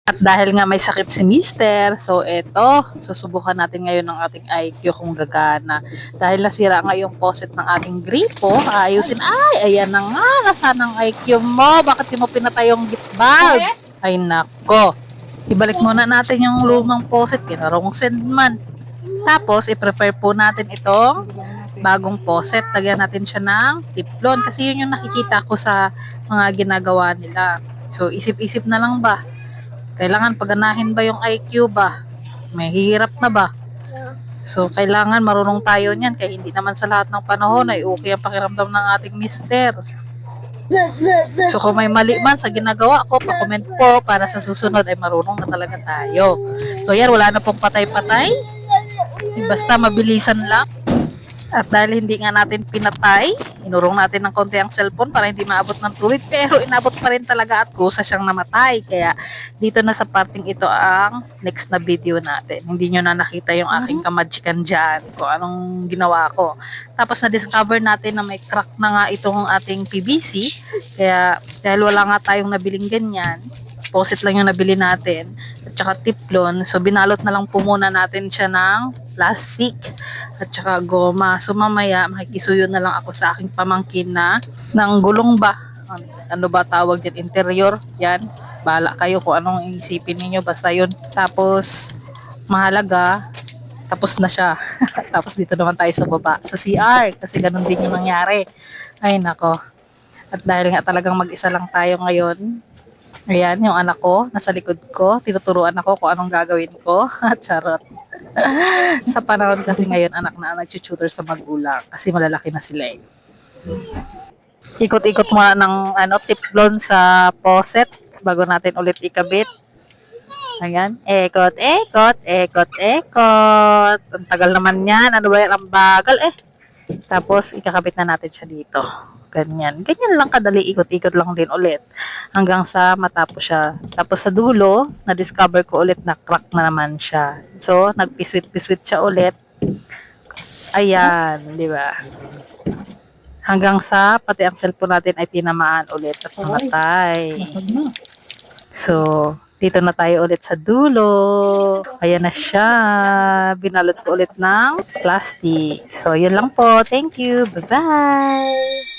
At dahil nga may sakit si Mister, so eto, susubukan natin ngayon ng ating IQ kung gagana. Dahil nasira nga yung faucet ng ating gripo, ayusin. Ay, ayan na nga, nasaan ang IQ mo? Bakit di mo pinatay yung git valve? Ay nako. Ibalik muna natin yung lumang faucet, kinarong send man. Tapos, i-prepare po natin itong bagong faucet. Lagyan natin siya ng tiplon kasi yun yung nakikita ko sa mga ginagawa nila. So, isip-isip na lang ba? Kailangan paganahin ba yung IQ ba? May hirap na ba? So, kailangan marunong tayo niyan kaya hindi naman sa lahat ng panahon ay okay ang pakiramdam ng ating mister. So, kung may mali man sa ginagawa ko, pa-comment po para sa susunod ay marunong na talaga tayo. So, yan, wala na pong patay-patay. Basta mabilisan lang. At dahil hindi nga natin pinatay, inurong natin ng konti ang cellphone para hindi maabot ng tubig. Pero inabot pa rin talaga at kusa siyang namatay. Kaya dito na sa parting ito ang next na video natin. Hindi nyo na nakita yung aking kamajikan dyan kung anong ginawa ko. Tapos na-discover natin na may crack na nga itong ating PVC. Kaya dahil wala nga tayong nabiling ganyan, faucet lang yung nabili natin at saka tiplon, so binalot na lang po muna natin siya ng plastic at saka goma. So mamaya makikisuyo na lang ako sa aking pamangkin na ng gulong ba, ano ba tawag din, interior, yan, bahala kayo kung anong isipin niyo, basta yun. Tapos mahalaga tapos na siya. Tapos dito naman tayo sa baba sa CR kasi ganun din yung nangyari. Ay nako, at dahil nga talagang mag-isa lang tayo ngayon, ayan, yung anak ko, nasa likod ko. Tinuturuan ako kung anong gagawin ko. Charot. Sa panahon kasi ngayon, anak na nag-tutor sa magulang. Kasi malalaki na sila eh. Ikot-ikot muna ng tiplon sa faucet bago natin ulit ikabit. Ayan. Ekot, ekot, ekot, ekot. Ang tagal naman yan. Ano ba yan? Ang bagal eh. Tapos, ikakabit na natin siya dito. Ganyan. Ganyan lang kadali, ikot-ikot lang din ulit. Hanggang sa matapos siya. Tapos sa dulo, na-discover ko ulit na crack na naman siya. So, nagpiswit-piswit siya ulit. Ayan, di ba? Hanggang sa pati ang cellphone natin ay tinamaan ulit at namatay. So, dito na tayo ulit sa dulo. Ayan na siya. Binalot ko ulit ng plastic. So, yun lang po. Thank you. Bye-bye.